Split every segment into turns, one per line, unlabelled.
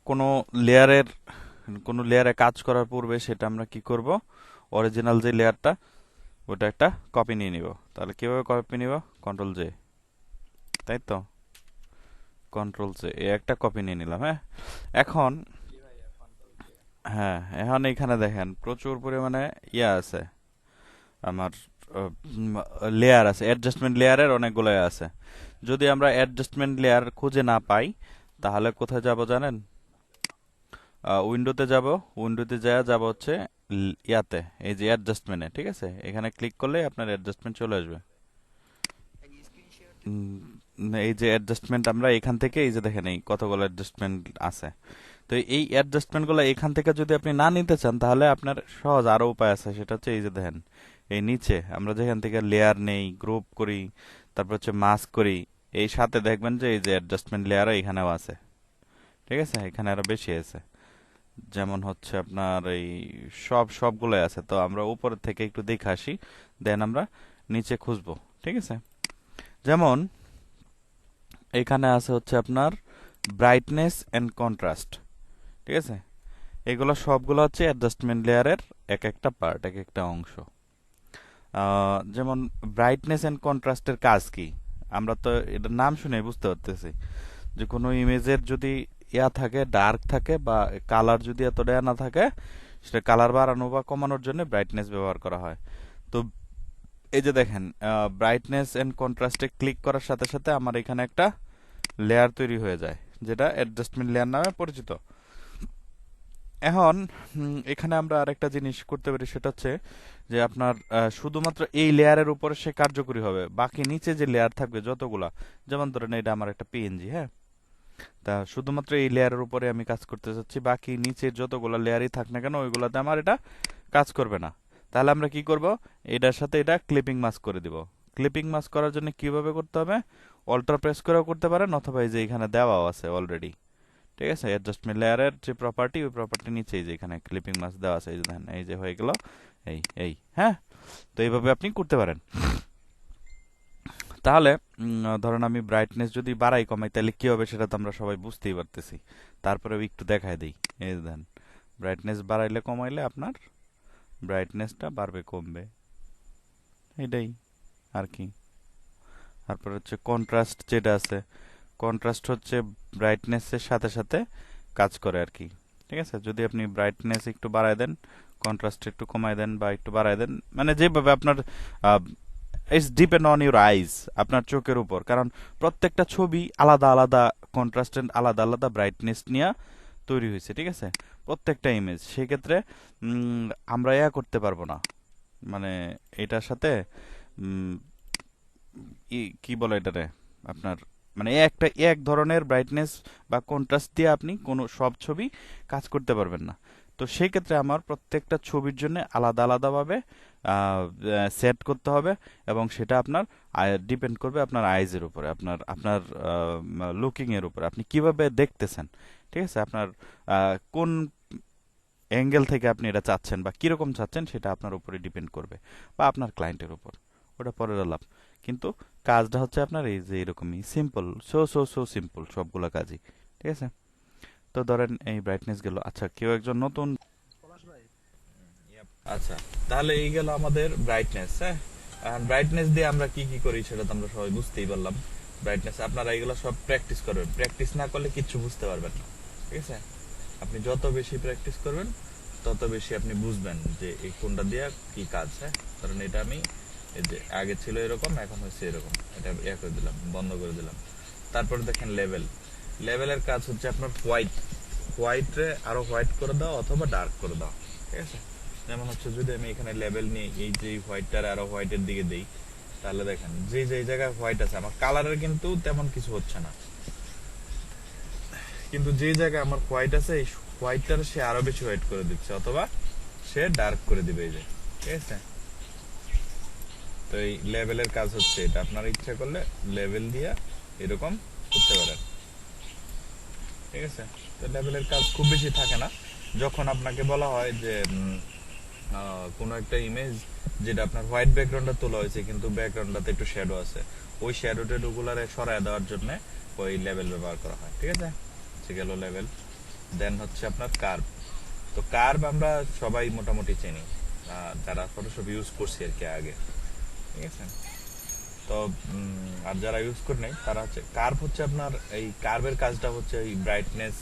কোনো লেয়ারে কাজ করার পূর্বে সেটা আমরা কি করব, অরিজিনাল যে লেয়ারটা ওটা একটা কপি নিয়ে নিব। তাহলে কিভাবে কপি নিব? কন্ট্রোল জে, তাই তো, কন্ট্রোল জে, এই একটা কপি নিয়ে নিলাম। হ্যাঁ, এখন হ্যাঁ, এখন এখানে দেখেন প্রচুর পরিমাণে আছে আমার, লেয়ার আছে, অ্যাডজাস্টমেন্ট লেয়ারের অনেকগুলো আছে। যদি আমরা অ্যাডজাস্টমেন্ট লেয়ার খুঁজে না পাই তাহলে কোথায় যাব জানেন? উইন্ডোতে যাব, উইন্ডোতে যাব হচ্ছে ইয়াতে, এই যে অ্যাডজাস্টমেন্টে, ঠিক আছে, এখানে ক্লিক করলে আপনার অ্যাডজাস্টমেন্ট চলে আসবে। এই যে অ্যাডজাস্টমেন্ট, আমরা এখান থেকে এই যে দেখেন এই কতগুলো অ্যাডজাস্টমেন্ট আছে। তো এই অ্যাডজাস্টমেন্ট গুলো এখান থেকে যদি আপনি না নিতে চান তাহলে আপনার সহজ আরো উপায় আছে, সেটা হচ্ছে এই যে দেখেন এই নিচে আমরা যেখান থেকে লেয়ার নেই, গ্রুপ করি, তারপর হচ্ছে মাস্ক করি, এই সাথে দেখবেন যে এই যে অ্যাডজাস্টমেন্ট লেয়ারও এখানেও আছে। ঠিক আছে, এখানে আরো বেশি আছে, যেমন হচ্ছে আপনার এই সবগুলোই আছে। তো আমরা উপর থেকে একটু দেখে আসি, দেন আমরা নিচে খুঁজবো। ঠিক আছে, যেমন এখানে আছে হচ্ছে আপনার ব্রাইটনেস এন্ড কন্ট্রাস্ট। ঠিক আছে, এগুলো সবগুলো হচ্ছে অ্যাডজাস্টমেন্ট লেয়ারের এক একটা পার্ট, এক একটা অংশ। যেমন ব্রাইটনেস এন্ড কন্ট্রাস্টের কাজ কি, আমরা তো এটার নাম শুনে বুঝতে পারতেছি যে কোনো ইমেজের যদি থাকে, ডার্ক থাকে, বা কালার যদি এতটা না থাকে, সেটা কালার বাড়ানো বা কমানোর জন্য ব্রাইটনেস ব্যবহার করা হয়। তো এই যে দেখেন, ব্রাইটনেস এন্ড কন্ট্রাস্টে ক্লিক করার সাথে সাথে আমার এখানে একটা লেয়ার তৈরি হয়ে যায়, যেটা অ্যাডজাস্টমেন্ট লেয়ার নামে পরিচিত। এখন এখানে আমরা আরেকটা জিনিস করতে পারি, সেটা হচ্ছে যে আপনার শুধুমাত্র এই লেয়ারের উপরে সে কার্যকরী হবে, বাকি নিচে যে লেয়ার থাকবে যতগুলা, যেমন ধরেন এটা আমার একটা পিএনজি, হ্যাঁ, তা শুধুমাত্র এই লেয়ারের উপরে আমি কাজ করতে চাচ্ছি, বাকি নিচের যতগুলা লেয়ারই থাক না কেন ওইগুলাতে আমার এটা কাজ করবে না। তাহলে আমরা কি করব, এটার সাথে এটা ক্লিপিং মাস্ক করে দিব। ক্লিপিং মাস্ক করার জন্য কিভাবে করতে হবে? অল্টার প্রেস করেও করতে পারেন, অথবা এই যে এখানে দেওয়াও আছে অলরেডি। ঠিক আছে, অ্যাডজাস্টমেন্ট লেয়ারের যে প্রপার্টি, ওই প্রপার্টি নিচে এই যে এখানে ক্লিপিং মাস্ক দেওয়া আছে, এই যে দেখেন, এই যে হয়ে গেল এই হ্যাঁ। তো এইভাবে আপনি করতে পারেন। তাহলে ধরেন আমি ব্রাইটনেস যদি বাড়াই কমাই তাহলে কি হবে সেটা তো আমরা সবাই বুঝতেই পারতেছি। তারপরে একটু দেখায় দিই, এই যে দেখেন, ব্রাইটনেস বাড়াইলে কমাইলে আপনার ব্রাইটনেসটা বাড়বে কমবে, এটাই আর কি। তারপর হচ্ছে কন্ট্রাস্ট যেটা আছে, কন্ট্রাস্ট হচ্ছে ব্রাইটনেসের সাথে সাথে কাজ করে আর কি। ঠিক আছে, যদি আপনি ব্রাইটনেস একটু বাড়ায় দেন, কন্ট্রাস্ট একটু কমায় দেন বা একটু বাড়ায় দেন, মানে যেভাবে আপনার, it's depend on your eyes, আপনার চোখের উপর, কারণ প্রত্যেকটা ছবি আলাদা আলাদা কন্ট্রাস্ট এন্ড আলাদা আলাদা ব্রাইটনেস নিয়ে তৈরি হয়েছে। ঠিক আছে, প্রত্যেকটা ইমেজ, সেক্ষেত্রে আমরা করতে পারবো না, মানে এটার সাথে উম, কি বলে এটারে আপনার, মানে এক ধরনের ব্রাইটনেস বা কন্ট্রাস্ট দিয়ে আপনি কোনো সব ছবি কাজ করতে পারবেন না। তো সেই ক্ষেত্রে আমার প্রত্যেকটা ছবির জন্য আলাদা আলাদাভাবে সেট করতে হবে, এবং সেটা আপনার ডিপেন্ড করবে আপনার আইজের উপরে, আপনার আপনার লুকিং এর উপরে, আপনি কিভাবে দেখতেছেন। ঠিক আছে, আপনার কোন অ্যাঙ্গেল থেকে আপনি এটা চাচ্ছেন বা কিরকম চাচ্ছেন সেটা আপনার উপরে ডিপেন্ড করবে, বা আপনার ক্লায়েন্টের উপর, ওটা পরের আলাপ। কিন্তু কাজটা হচ্ছে আপনার এই যে এরকমই সিম্পল, সো সিম্পল সবগুলা কাজই। ঠিক আছে, তো ধরেন এই ব্রাইটনেস গেল, আচ্ছা কেউ একজন নতুন, আচ্ছা, তাহলে এই গেল আমাদের ব্রাইটনেস। হ্যাঁ, ব্রাইটনেস দিয়ে আমরা কি কি করি সেটা তো আমরা সবাই বুঝতেই পারলাম। ব্রাইটনেস আপনারা এগুলো সব প্র্যাকটিস করবেন, প্র্যাকটিস না করলে কিচ্ছু বুঝতে পারবেন না। ঠিক আছে, আপনি যত বেশি প্র্যাকটিস করবেন তত বেশি আপনি বুঝবেন যে এই কোনটা দিয়ে কি কাজ। হ্যাঁ, কারণ এটা আমি, এই যে আগে ছিল এরকম, এখন হচ্ছে এরকম, এটা করে দিলাম, বন্ধ করে দিলাম। তারপরে দেখেন লেভেল, লেভেলের কাজ হচ্ছে আপনার হোয়াইট রে আরো হোয়াইট করে দাও অথবা ডার্ক করে দাও। ঠিক আছে, যেমন হচ্ছে যদি আমি এখানে লেভেল নিয়ে এই যে হোয়াইটটার আরো হোয়াইটের দিকে দেই, তাহলে দেখেন যে যে জায়গায় হোয়াইট আছে আমার কালারের কিন্তু তেমন কিছু হচ্ছে না, কিন্তু যে জায়গায় আমার হোয়াইট আছে এই হোয়াইটটার সে আরো বেশি হোয়াইট করে দিচ্ছে, অথবা সে ডার্ক করে দিবে এই যে। ঠিক আছে, তো এই লেভেলের কাজ হচ্ছে এটা, আপনার ইচ্ছা করলে লেভেল দিয়া এরকম করতে পারেন। ঠিক আছে, তো লেভেলের কাজ খুব বেশি থাকে না। যখন আপনাকে বলা হয় যে কোনো একটা ইমেজ যেটা আপনার হোয়াইট ব্যাকগ্রাউন্ডে তোলা হয়েছে কিন্তু ব্যাকগ্রাউন্ডটাতে একটু শ্যাডো আছে, ওই শ্যাডো টেডো গুলারে সরায় দেওয়ার জন্য ওই লেভেল ব্যবহার করা হয়। ঠিক আছে, গেল লেভেল। দেন হচ্ছে আপনার কার্ভ। তো কার্ভ আমরা সবাই মোটামুটি চিনি, যারা ফটোশপ ইউজ করছি আর কি আগে, ঠিক আছে। তো আর যারা ইউজ করে নাই তারা হচ্ছে কার্ভ হচ্ছে আপনার এই কার্ভের কাজটা হচ্ছে এই ব্রাইটনেস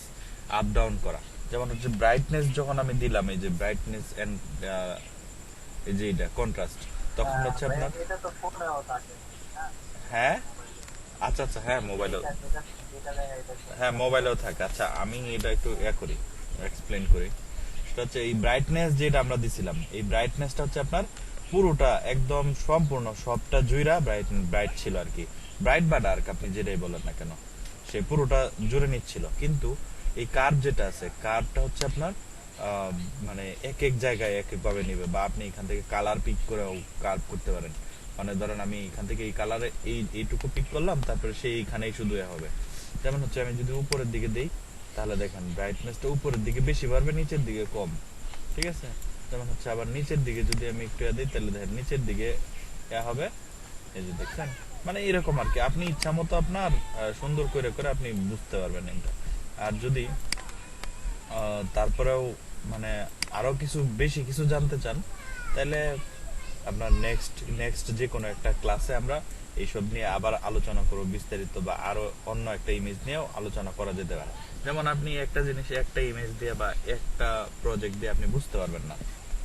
আপ ডাউন করা। যেমন হচ্ছে ব্রাইটনেস যখন আমি দিলাম, এই যে ব্রাইটনেস এন্ড এই যে এটা কন্ট্রাস্ট, তখন হচ্ছে আপনার হ্যাঁ আচ্ছা আচ্ছা হ্যাঁ মোবাইলেও, হ্যাঁ মোবাইলেও থাকে। আচ্ছা আমি এটা একটু করি, এক্সপ্লেন করি। সেটা হচ্ছে এই ব্রাইটনেস যেটা আমরা দিছিলাম, এই ব্রাইটনেসটা হচ্ছে আপনার পুরোটা একদম সম্পূর্ণ সবটা জুইরা ব্রাইট ব্রাইট ছিল আর কি, ব্রাইট বা ডার্ক আপনি যেটাই বলেন না কেন, সে পুরোটা জুড়ে নিচ্ছিল। কিন্তু এই কার্ভ যেটা আছে, কার্ভটা হচ্ছে আপনার মানে এক এক জায়গায় এক এক ভাবে নিবে, বা আপনি এখান থেকে কালার পিক করেও কার্ভ করতে পারেন। মানে ধরেন আমি এখান থেকে এই কালারে এইটুকু পিক করলাম, তারপরে সেই এইখানেই শুধু হবে। যেমন হচ্ছে আমি যদি উপরের দিকে দেই, তাহলে দেখেন ব্রাইটনেসটা উপরের দিকে বেশি বাড়বে, নিচের দিকে কম, ঠিক আছে। যেমন হচ্ছে আবার নিচের দিকে যদি আমি একটু দিই, তাহলে দেখেন নিচের দিকে হবে, এই যে দেখছেন। মানে এরকম আর কি, আপনি ইচ্ছা মতো আপনার সুন্দর করে করে আপনি বুঝতে পারবেন এটা। আর যদি তারপরেও মানে আরো কিছু বেশি কিছু জানতে চান, তাহলে আপনার নেক্সট নেক্সট যে কোনো একটা ক্লাসে আমরা এইসব নিয়ে আবার আলোচনা করব বিস্তারিত, বা আরো অন্য একটা ইমেজ নিয়েও আলোচনা করা যেতে পারে। যেমন আপনি একটা জিনিস একটা ইমেজ দিয়ে বা একটা প্রজেক্ট দিয়ে আপনি বুঝতে পারবেন না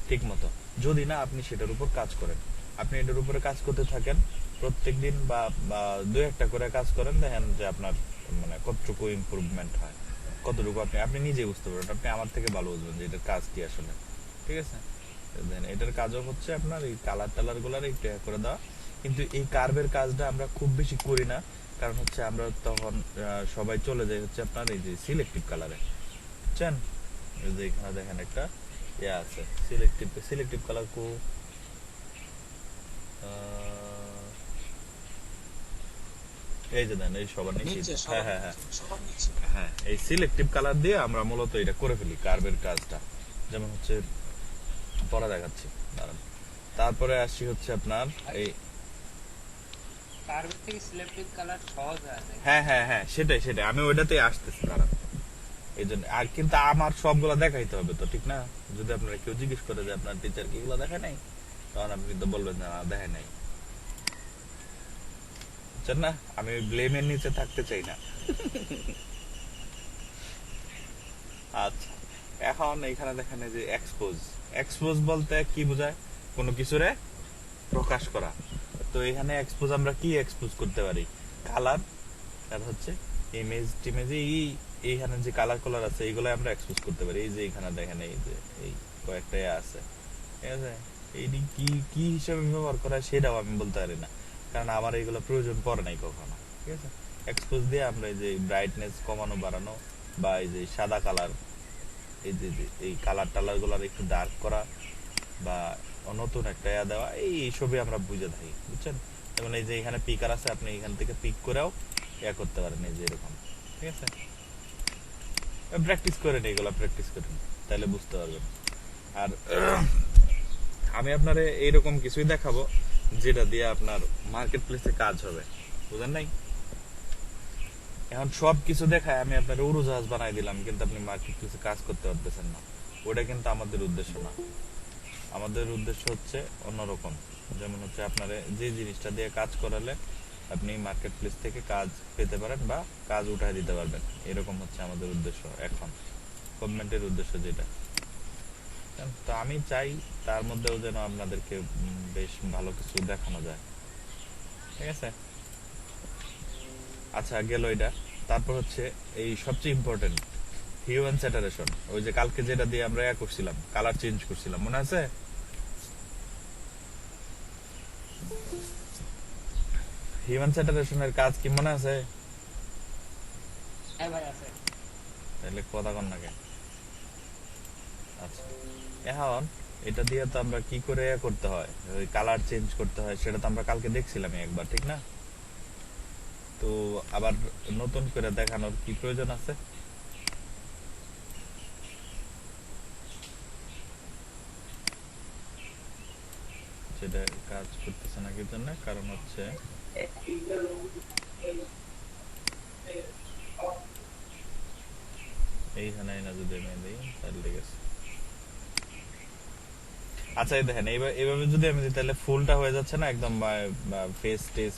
ঠিক মতো, যদি না আপনি সেটার উপর কাজ করেন। আপনি এটার উপরে কাজ করতে থাকেন প্রত্যেক দিন, বা দু একটা করে কাজ করেন, দেখেন যে আপনার মানে কতটুকু ইমপ্রুভমেন্ট হয়, কতটুকু আপনি আপনি নিজে বুঝতে পারবেন। আপনি আমার থেকে ভালো বুঝবেন যে এটার কাজ কি আসলে, ঠিক আছে। দেন এটার কাজও হচ্ছে আপনার এই কালার টালার গুলার একটু করে দেওয়া। কিন্তু এই কার্ভের কাজটা আমরা খুব বেশি করি না, কারণ হচ্ছে আমরা তখন সবাই চলে যাই হচ্ছে আপনার এই যে সিলেক্টিভ কালারে, বুঝছেন। এই যে এখানে দেখেন একটা আছে সিলেক্টিভ, সিলেক্টিভ কালার কো এই যে দেন এই সবার নিচে, হ্যাঁ হ্যাঁ হ্যাঁ হ্যাঁ, এই সিলেক্টিভ কালার দিয়ে আমরা মূলত এটা করে ফেলি কার্ভের কাজটা। যেমন হচ্ছে পড়া দেখাচ্ছি, দাঁড়ান। তারপরে আসি হচ্ছে আপনার এই
কার্ভের থেকে সিলেক্টিভ কালার সহজ হয়ে যায়।
হ্যাঁ হ্যাঁ হ্যাঁ সেটাই সেটাই, আমি ওইটাতেই আসতেছি, দাঁড়ান। এই জন্য আর কিন্তু আমার সবগুলা দেখাইতে হবে তো, ঠিক না। যদি আপনারা কেউ জিজ্ঞেস করে যে আপনার টিচার কি এগুলো দেখায় নাই, তখন আপনি কিন্তু বলবেন না দেখায় নাই, বুঝছেন না। আমি ব্লেমের নিচে থাকতে চাই না। আচ্ছা, এখন এখানে দেখেন এই যে এক্সপোজ, এক্সপোজ বলতে কি বোঝায়, কোনো কিছুরে প্রকাশ করা। তো এখানে এক্সপোজ আমরা কি এক্সপোজ করতে পারি, কালার, আর হচ্ছে ইমেজ টিমেজ, এইখানে যে কালার কালার আছে এইগুলো আমরা এক্সপোজ করতে পারি। এই যে এখানে দেখেন এই যে এই কয়েকটা আছে, ঠিক আছে। এই কি কি হিসাবে ব্যবহার করা হয় সেটাও আমি বলতে পারি না, কারণ আমার এইগুলো প্রয়োজন পড়ে নাই কখনো, ঠিক আছে। এক্সপোজ দিয়ে আমরা এই যে ব্রাইটনেস কমানো বাড়ানো, বা এই যে সাদা কালার, এই যে এই কালার টালার গুলার একটু ডার্ক করা, বা নতুন একটা দেওয়া, এই সবই আমরা বুঝে থাকি, বুঝছেন। যেমন এই যে এখানে পিকার আছে, আপনি এখান থেকে পিক করেও করতে পারেন, এই যে এরকম, ঠিক আছে। প্র্যাকটিস করেন, এইগুলা প্র্যাকটিস করেন, তাহলে বুঝতে পারবেন। আর আমি আপনারে এইরকম কিছুই দেখাবো যেটা দিয়ে আপনার মার্কেট প্লেসে কাজ হবে, বুঝেন নাই। এখন সব কিছু দেখায় আমি আপনার উড়োজাহাজ বানাই দিলাম, কিন্তু আপনি মার্কেট প্লেসে কাজ করতে পারতেছেন না, ওটা কিন্তু আমাদের উদ্দেশ্য না। আমাদের উদ্দেশ্য হচ্ছে অন্যরকম। যেমন হচ্ছে আপনার যে জিনিসটা দিয়ে কাজ করালে আপনি মার্কেট প্লেস থেকে কাজ পেতে পারেন বা কাজ উঠায় দিতে পারবেন, এরকম হচ্ছে আমাদের উদ্দেশ্য এখন, গভর্নমেন্টের উদ্দেশ্য যেটা। তো আমি চাই তার মধ্যেও যেন আপনাদেরকে বেশ ভালো কিছু দেখানো যায়, ঠিক আছে। আচ্ছা গেল এটা। তারপর হচ্ছে এই সবচেয়ে ইম্পর্টেন্ট হিউম্যান স্যাটারেশন, ওই যে কালকে যেটা দিয়ে আমরা করছিলাম, কালার চেঞ্জ করছিলাম, মনে আছে। হিউম্যান স্যাটারেশনের কাজ কি মনে আছে?
হ্যাঁ ভাই আছে।
তাহলে কথা কন নাকি। আচ্ছা, এখন এটা দিয়ে তো আমরা কি করে করতে হয়, ওই কালার চেঞ্জ করতে হয়, সেটা তো আমরা কালকে দেখছিলাম একবার, ঠিক না। তো আবার নতুন করে দেখানোর কি প্রয়োজন আছে? সেটা কাজ করতেছে না কি জন্য, কারণ হচ্ছে এইখানে না যদি আমি দিই তাহলে ঠিক আছে। আচ্ছা এই দেখেন এইভাবে যদি আমি দিই তাহলে ফুলটা হয়ে যাচ্ছে না একদম ফেস টেস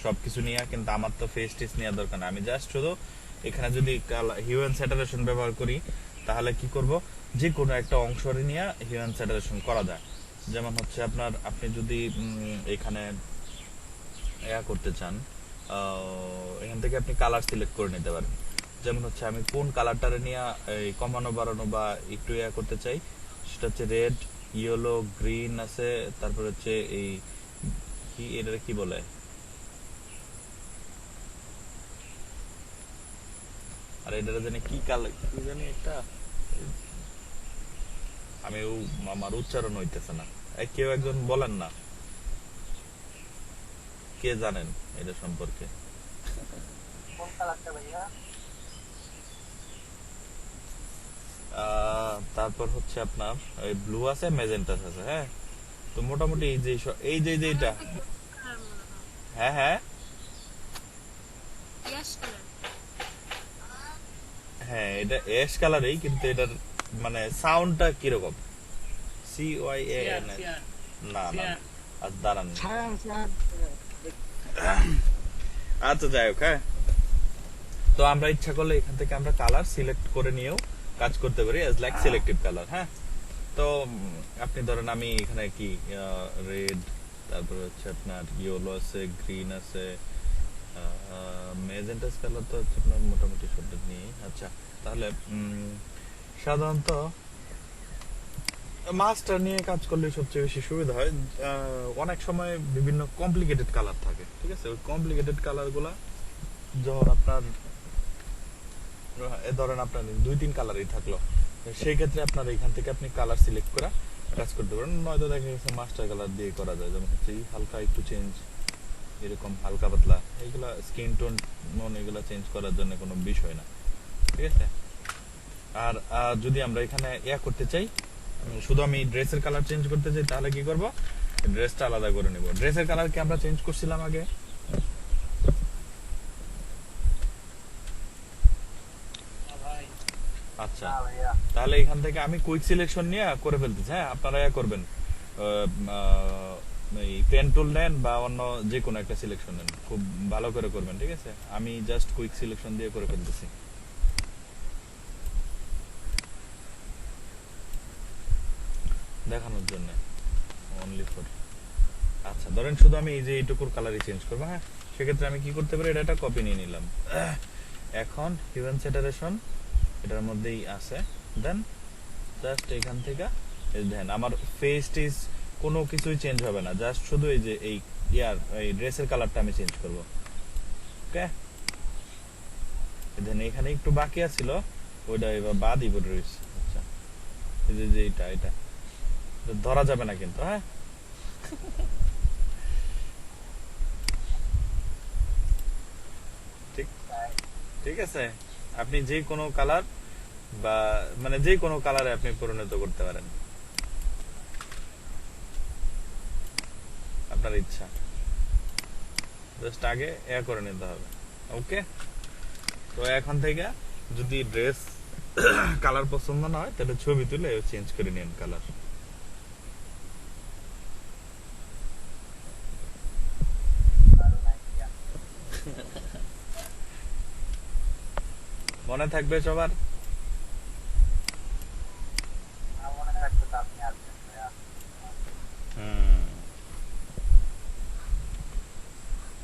সবকিছু নিয়ে, কিন্তু আমার তো ফেস টেস নেওয়ার দরকার না, আমি জাস্ট শুধু এখানে যদি হিউ অ্যান্ড স্যাটারেশন ব্যবহার করি তাহলে কি করব, যে কোনো একটা অংশরে নিয়ে হিউ অ্যান্ড স্যাটারেশন করা যায়। যেমন হচ্ছে আপনার, আপনি যদি এখানে করতে চান, এখান থেকে আপনি কালার সিলেক্ট করে নিতে পারেন। যেমন হচ্ছে আমি কোন কালারটারে নিয়ে এই কমানো বাড়ানো বা একটু করতে চাই, সেটা হচ্ছে রেড, ইয়েলো, গ্রিন আছে, তারপর হচ্ছে এই কি এটা কি বলে, আর এটা জানি কি কালার কি জানি একটা, আমি আমার উচ্চারণ হইতেছে না। কেউ একজন বলেন না, কে জানেন এটা সম্পর্কে?
কোন কালারটা ভাইয়া?
তারপর হচ্ছে আপনার ওই ব্লু আছে, মেজেন্টাস আছে, হ্যাঁ। তো মোটামুটি এই যে এটা, হ্যাঁ হ্যাঁ হ্যাঁ, এটা অ্যাশ কালারই, কিন্তু এটার মানে সাউন্ডটা কিরকম, C Y A
Sean
N S,
Sean
না না
সিয়ান।
আজ দাঁড়ান।
ছায়ান ছায়ান
আচ্ছা যাই হোক, হ্যাঁ। তো আমরা ইচ্ছা করলে এখান থেকে আমরা কালার সিলেক্ট করে নিয়েও কাজ করতে পারি অ্যাজ লাইক সিলেক্টিভ কালার, হ্যাঁ। তো আপনি ধরেন আমি এখানে কি রেড, তারপর হচ্ছে আপনার ইয়েলো আছে, গ্রিন আছে, মেজেন্টাস কালার তো হচ্ছে আপনার মোটামুটি সবটা নিয়ে। আচ্ছা তাহলে সাধারণত মাস্টার নিয়ে কাজ করলে সবচেয়ে বেশি সুবিধা হয়। অনেক সময় বিভিন্ন কমপ্লিকেটেড কালার থাকে, ঠিক আছে, ওই কমপ্লিকেটেড কালার গুলা যখন আপনার ধরেন আপনার 2-3 কালারই থাকলো, সেই ক্ষেত্রে আপনার এখান থেকে আপনি কালার সিলেক্ট করে কাজ করতে পারেন। নয়তো দেখা গেছে মাস্টার কালার দিয়ে করা যায়, যেমন হচ্ছে এই হালকা একটু চেঞ্জ, এরকম হালকা পাতলা, এইগুলা স্কিন টোন এগুলা চেঞ্জ করার জন্য কোনো বিষয় না, ঠিক আছে। আর যদি আমরা এখানে করতে চাই, শুধু আমি ড্রেসের কালার চেঞ্জ করতে চাই, তাহলে কি করব, ড্রেসটা আলাদা করে নিব। ড্রেসের কালার কি আমরা চেঞ্জ করছিলাম আগে?
ভাই
আচ্ছা,
না ভাইয়া,
তাহলে এখান থেকে আমি কুইক সিলেকশন নিয়ে করে ফেলতেছি, হ্যাঁ। আপনারা করবেন, এই পেন টুল নেন বা অন্য যে কোনো একটা সিলেকশন নেন, খুব ভালো করে করবেন, ঠিক আছে। আমি জাস্ট কুইক সিলেকশন দিয়ে করে ফেলতেছি দেখানোর জন্য, অনলি ফর। আচ্ছা ধরেন শুধু আমি এই যে এইটুকুর কালারই চেঞ্জ করবো, হ্যাঁ। সেক্ষেত্রে আমি কি করতে পারি, এটা একটা কপি নিয়ে নিলাম। এখন হিউম্যান সেটারেশন এটার মধ্যেই আছে, দেন জাস্ট এখান থেকে দেন আমার ফেস টিস কোনো কিছুই চেঞ্জ হবে না, জাস্ট শুধু এই যে এই ড্রেসের কালারটা আমি চেঞ্জ করব, ওকে। দেন এখানে একটু বাকি আছিল, ওইটা এবার বাদই পড়ে রয়েছে। আচ্ছা এই যে এটা এটা এটা ধরা যাবে না কিন্তু, হ্যাঁ। ঠিক ঠিক আছে, আপনি যে কোনো কালার বা মানে যে কোনো কালারে আপনি পরিণত করতে পারেন, আপনার ইচ্ছা, জাস্ট আগে করে নিতে হবে, ওকে। তো এখন থেকে যদি ড্রেস কালার পছন্দ না হয় তাহলে ছবি তুলে চেঞ্জ করে নিন কালার।
দারুণ idea।
মনে থাকবে সবার?
আমার মনে থাকতো তো আপনি আসবেন ভাইয়া।
হুম,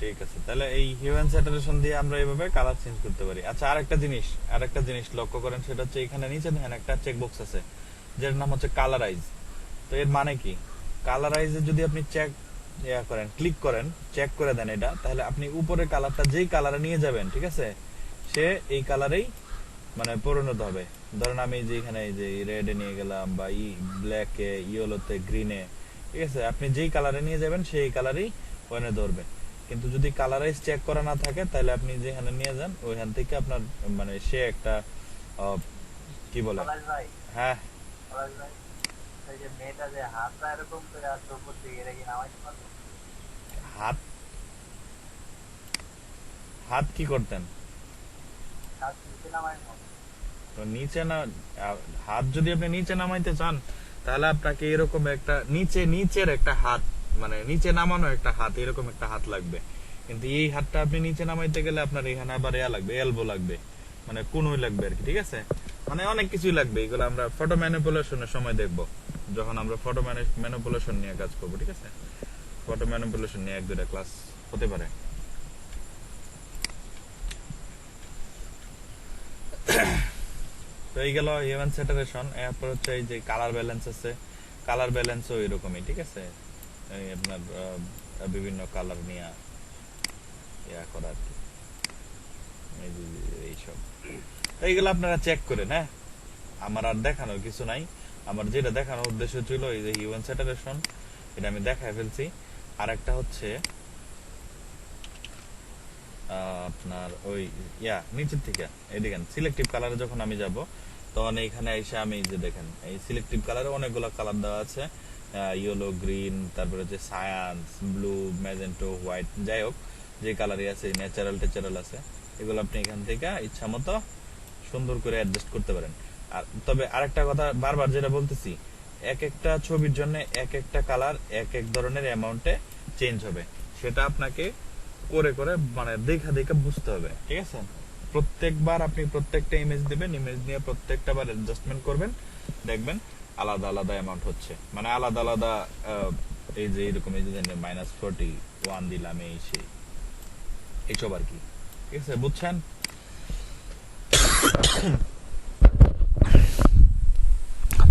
ঠিক আছে, তাহলে এই হিউম্যান স্যাটারেশন দিয়ে আমরা এইভাবে কালার চেঞ্জ করতে পারি। আচ্ছা আরেকটা জিনিস লক্ষ্য করেন, সেটা হচ্ছে এখানে নিচে দেখেন একটা চেক বক্স আছে, যার নাম হচ্ছে কালারাইজ। তো এর মানে কি, কালারাইজে যদি আপনি করেন, ক্লিক করেন, চেক করে দেন এটা, তাহলে আপনি উপরের কালারটা যেই কালারে নিয়ে যাবেন, ঠিক আছে, সে এই কালারেই মানে পরিণত হবে। ধরেন আমি যে এখানে এই যে রেডে নিয়ে গেলাম বা ব্ল্যাকে, ইয়েলোতে, গ্রিনে, ঠিক আছে, আপনি যেই কালারে নিয়ে যাবেন সেই কালারই ওখানে ধরবে। কিন্তু যদি কালারাইজ চেক করা না থাকে, তাহলে আপনি যেখানে নিয়ে যান ওইখান থেকে আপনার মানে সে একটা কি বলে,
পলাশ ভাই,
হ্যাঁ।
পলাশ ভাই, ওই যে মেয়েটা যে হাতটা এরকম করে আছে উপর দিকে, এটা কি নামাইতে পারবো?
হাত হাত কি করতেন?
হাত নিচে নামাইবো?
তো নিচে না, হাত যদি আপনি নিচে নামাইতে চান তাহলে আপনাকে এরকম একটা নিচের একটা হাত, মানে নিচে নামানো একটা হাত, এরকম একটা হাত লাগবে। কিন্তু এই হাতটা আপনি নিচে নামাইতে গেলে আপনার এখানে আবার লাগবে, এলবো লাগবে, মানে কোনই লাগবে আর কি, ঠিক আছে? মানে অনেক কিছুই লাগবে, এগুলো আমরা ফটো ম্যানিপুলেশনের সময় দেখব, যখন আমরা ফটো ম্যানিপুলেশন নিয়ে কাজ করব, ঠিক আছে? ফটো ম্যানিপুলেশন নিয়ে এক দুটা ক্লাস হতে পারে। তো এই গেল হিউম্যান স্যাটারেশন। এরপর হচ্ছে এই যে কালার ব্যালেন্স আছে, কালার ব্যালেন্সও এরকমই, ঠিক আছে? এই আপনার বিভিন্ন কালার নিয়ে ইয়া করা আর কি, এই যে এইসব, এইগুলো আপনারা চেক করেন, হ্যাঁ? আমার আর দেখানোর কিছু নাই। আমার যেটা দেখানোর উদ্দেশ্য ছিল এই যে হিউম্যান স্যাটারেশন, এটা আমি দেখায় ফেলছি। আর একটা হচ্ছে আপনার ওই নিচের থেকে এই দেখেন সিলেক্টিভ কালারে যখন আমি যাব, তখন এইখানে এসে আমি যে দেখেন এই সিলেক্টিভ কালারে অনেকগুলো কালার দেওয়া আছে, ইয়েলো, গ্রিন, তারপরে হচ্ছে সায়ান্স, ব্লু, ম্যাজেন্টো, হোয়াইট, যাই হোক যে কালারই আছে, ন্যাচারাল টেচারাল আছে, এগুলো আপনি এখান থেকে ইচ্ছা মতো সুন্দর করে অ্যাডজাস্ট করতে পারেন। আর তবে আরেকটা কথা বারবার যেটা বলতেছি, এক একটা ছবির জন্য এক একটা কালার এক এক ধরনের অ্যামাউন্টে চেঞ্জ হবে, সেটা আপনাকে করে করে মানে দেখা দেখা বুঝতে হবে, ঠিক আছে? প্রত্যেকবার আপনি প্রত্যেকটা ইমেজ দিবেন, ইমেজ নিয়ে প্রত্যেকটা বার অ্যাডজাস্টমেন্ট করবেন, দেখবেন আলাদা আলাদা অ্যামাউন্ট হচ্ছে, মানে আলাদা আলাদা এই যে এরকম, এই যে -41 দিলাম, এই সেই এইসব আর কি, ঠিক আছে? বুঝছেন?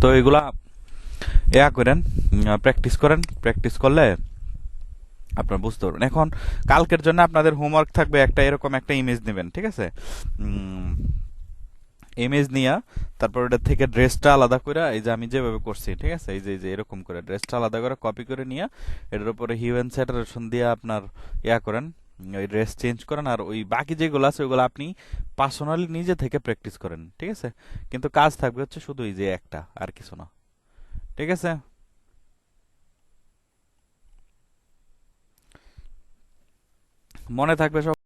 তো এগুলা করেন, প্র্যাকটিস করেন, প্র্যাকটিস করলে আপনার বুঝতে পারবেন। এখন কালকের জন্য আপনাদের হোমওয়ার্ক থাকবে, একটা এরকম একটা ইমেজ নেবেন, ঠিক আছে? ইমেজ নিয়া তারপর এটা থেকে ড্রেসটা আলাদা করে, এই যে আমি যেভাবে করছি, ঠিক আছে, এই যে এরকম করে ড্রেসটা আলাদা করে কপি করে নিয়ে এটার উপরে হিউম্যান স্যাটারেশন দিয়ে আপনার করেন, ওই ড্রেস চেঞ্জ করেন। আর ওই বাকি যেগুলো আছে ওইগুলো আপনি পার্সোনালি নিজে থেকে প্র্যাকটিস করেন, ঠিক আছে? কিন্তু কাজ থাকবে হচ্ছে শুধু এই যে একটা, আর কিছু না, ঠিক আছে? মনে থাকবে সব।